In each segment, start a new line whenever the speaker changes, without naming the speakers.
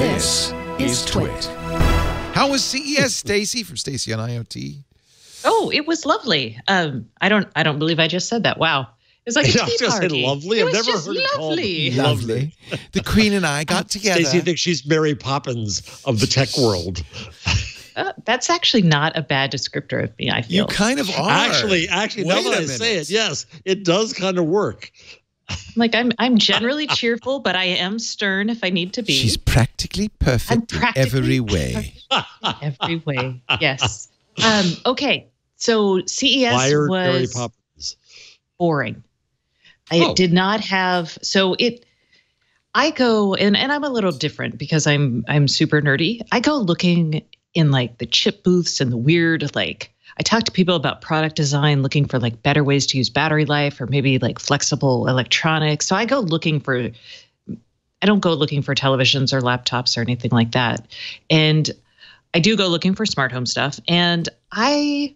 This is TWiT. How was CES, Stacy, from Stacy on IoT?
Oh, it was lovely. I don't believe I just said that. Wow. It's like a tea party.
Lovely. I've never heard it called
lovely. The Queen and I got together.
Stacey thinks she's Mary Poppins of the tech world.
That's actually not a bad descriptor of me, I feel.
You kind of are.
Actually, now that I say it, yes, it does kind of work.
Like I'm generally cheerful, but I am stern if I need to be.
She's practically perfect in every way.
Every way, yes. Okay, so CES
Wired
was
Mary Poppins.
Boring. It did not have I go and I'm a little different because I'm super nerdy. I go looking in like the chip booths and the weird, like I talk to people about product design, looking for like better ways to use battery life or maybe like flexible electronics. So I don't go looking for televisions or laptops or anything like that. And I do go looking for smart home stuff. And I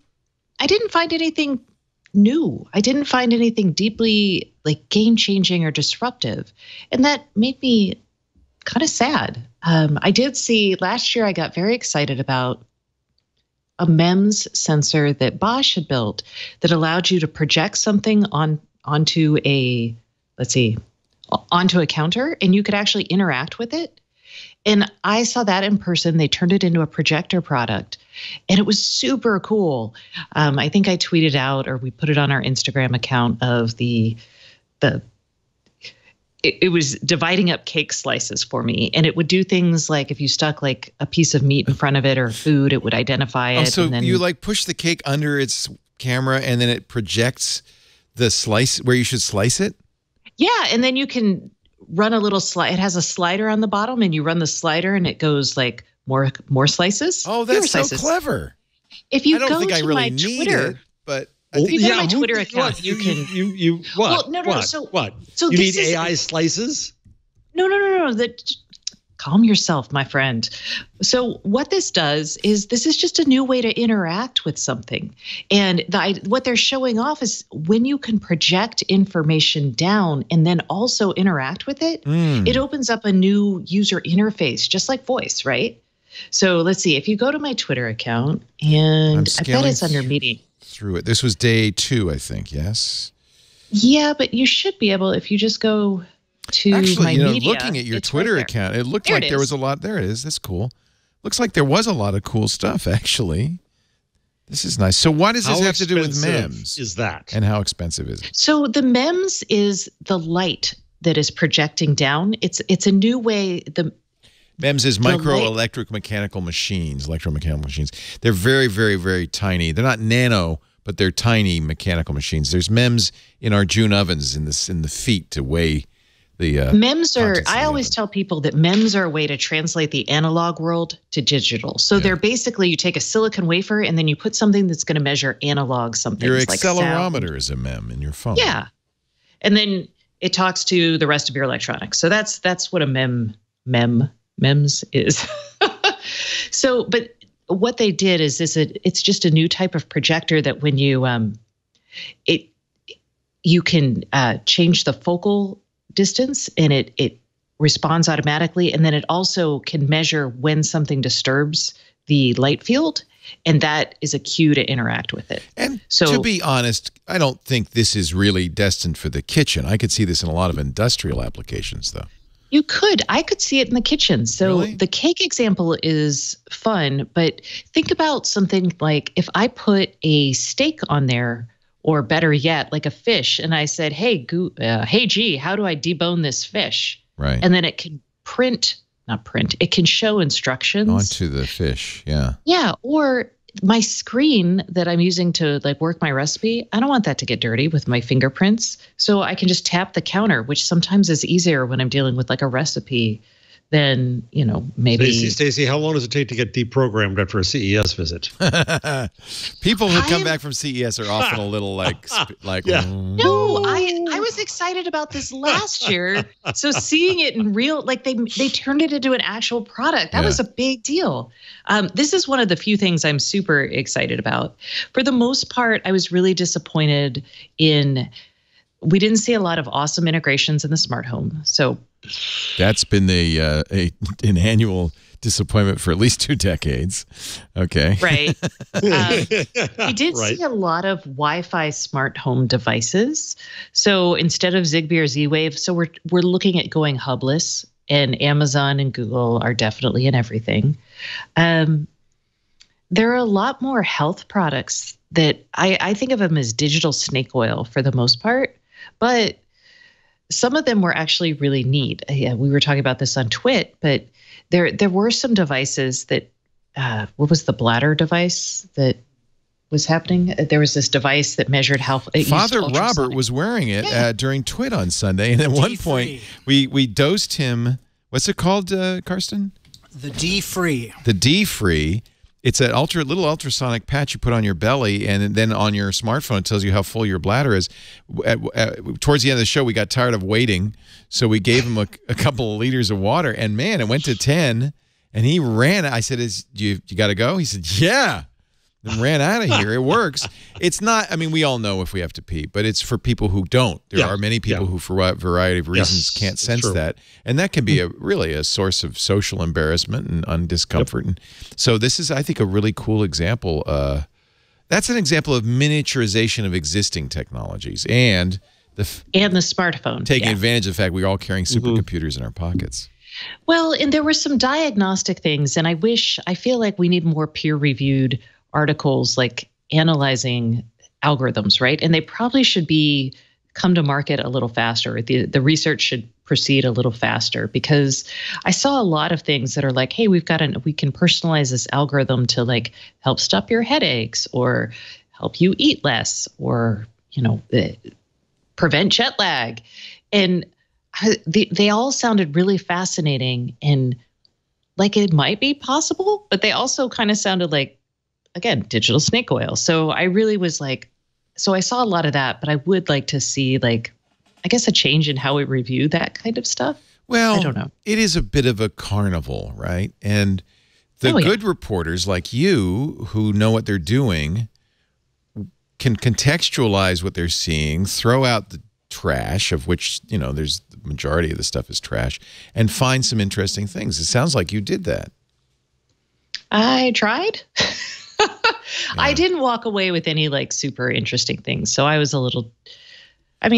didn't find anything new. I didn't find anything deeply like game-changing or disruptive. And that made me kind of sad. I did see last year, I got very excited about a MEMS sensor that Bosch had built that allowed you to project something onto a counter, and you could actually interact with it. And I saw that in person. They turned it into a projector product, and it was super cool. I think I tweeted out, or we put it on our Instagram account of it was dividing up cake slices for me, and it would do things like if you stuck like a piece of meat in front of it or food, it would identify it.
So
and then
you like push the cake under its camera, and then it projects the slice where you should slice it?
Yeah, and then you can run a little slide. It has a slider on the bottom, and you run the slider, and it goes like more slices.
Oh, that's so clever.
If you
I don't
go
think I
to
really
my
need
Twitter,
it, but
if you go to my Twitter account, you can.
You what?
Well, no.
What?
So
you need AI slices?
No. Calm yourself, my friend. So what this does is this is just a new way to interact with something. And what they're showing off is when you can project information down and then also interact with it, it opens up a new user interface, just like voice, right? So let's see. If you go to my Twitter account, and I bet it's under meeting.
Through it. This was day 2, I think, yes?
Yeah, but you should be able, if you just go to my media,
looking at your Twitter account, it looked like there was a lot. There it is. That's cool. Looks like there was a lot of cool stuff, actually. This is nice. So what does this have to do with MEMS?
Is that?
And how expensive is it?
So the MEMS is the light that is projecting down. It's a new way. The
MEMS is electromechanical machines. They're very, very, very tiny. They're not nano, but they're tiny mechanical machines. There's MEMS in our June ovens in the feet to weigh the
MEMS are. I always tell people that MEMS are a way to translate the analog world to digital. So they're basically you take a silicon wafer and then you put something that's going to measure analog something.
Your accelerometer is a MEM in your phone.
Yeah, and then it talks to the rest of your electronics. So that's what a MEMS is. So, but what they did is it's just a new type of projector that when you you can change the focal distance and it responds automatically, and then it also can measure when something disturbs the light field, and that is a cue to interact with it.
And so, to be honest, I don't think this is really destined for the kitchen. I could see this in a lot of industrial applications, though.
You could. I could see it in the kitchen. So
really?
The cake example is fun, but think about something like if I put a steak on there, or better yet, like a fish, and I said, hey, G, how do I debone this fish?
Right.
And then it can it can show instructions.
Onto the fish, yeah.
Yeah, or my screen that I'm using to like work my recipe, I don't want that to get dirty with my fingerprints. So I can just tap the counter, which sometimes is easier when I'm dealing with like a recipe than, maybe.
Stacey, how long does it take to get deprogrammed after a CES visit?
People who come back from CES are often a little like
yeah.
No, I was excited about this last year. So seeing it in real, like they turned it into an actual product. That was a big deal. This is one of the few things I'm super excited about. For the most part, I was really disappointed in we didn't see a lot of awesome integrations in the smart home. So
that's been an annual disappointment for at least 2 decades. Okay.
Right. We did see a lot of Wi-Fi smart home devices. So instead of Zigbee or Z-Wave, so we're looking at going hubless, and Amazon and Google are definitely in everything. There are a lot more health products that I think of them as digital snake oil for the most part, but some of them were actually really neat. Yeah, we were talking about this on TWiT, but there were some devices that, what was the bladder device that was happening? There was this device that measured how
Father Robert was wearing it during TWiT on Sunday, and at one point we dosed him. What's it called, Karsten?
The D-Free. The
D-Free. It's an little ultrasonic patch you put on your belly, and then on your smartphone it tells you how full your bladder is. Towards the end of the show, we got tired of waiting, so we gave him a couple of liters of water, and man, it went to 10, and he ran. I said, you got to go? He said, yeah. And ran out of here. It works. It's not, I mean, we all know if we have to pee, but it's for people who don't. There are many people who, for a variety of reasons, can't sense that. And that can be really a source of social embarrassment and discomfort. And so this is, I think, a really cool example. That's an example of miniaturization of existing technologies and the
smartphone.
Taking advantage of the fact we're all carrying supercomputers in our pockets.
Well, and there were some diagnostic things, and I feel like we need more peer-reviewed articles like analyzing algorithms, right? And they probably should come to market a little faster. The research should proceed a little faster, because I saw a lot of things that are like, hey, we can personalize this algorithm to like help stop your headaches or help you eat less or, prevent jet lag. And they all sounded really fascinating and like it might be possible, but they also kind of sounded like, again, digital snake oil. So I really was like, I saw a lot of that, but I would like to see a change in how we review that kind of stuff.
Well,
I don't know.
It is a bit of a carnival, right? And the good reporters like you who know what they're doing can contextualize what they're seeing, throw out the trash, of which, there's the majority of the stuff is trash, and find some interesting things. It sounds like you did that.
I tried. I didn't walk away with any super interesting things. So I was a little,
I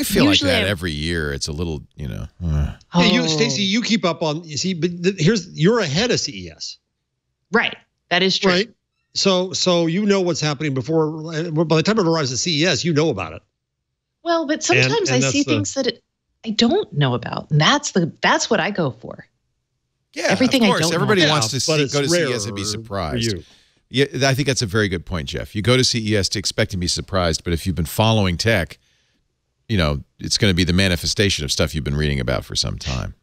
feel like that every year. It's a little,
Stacey, you keep up on, but you're ahead of CES.
Right. That is true.
Right. So you know what's happening before, by the time it arrives at CES, you know about it.
Well, but sometimes I see things that I don't know about. And that's what I go for.
Yeah,
everything
of course.
I don't
Everybody
know
wants to go to CES and be surprised. Yeah, I think that's a very good point, Jeff. You go to CES to expect to be surprised, but if you've been following tech, it's going to be the manifestation of stuff you've been reading about for some time.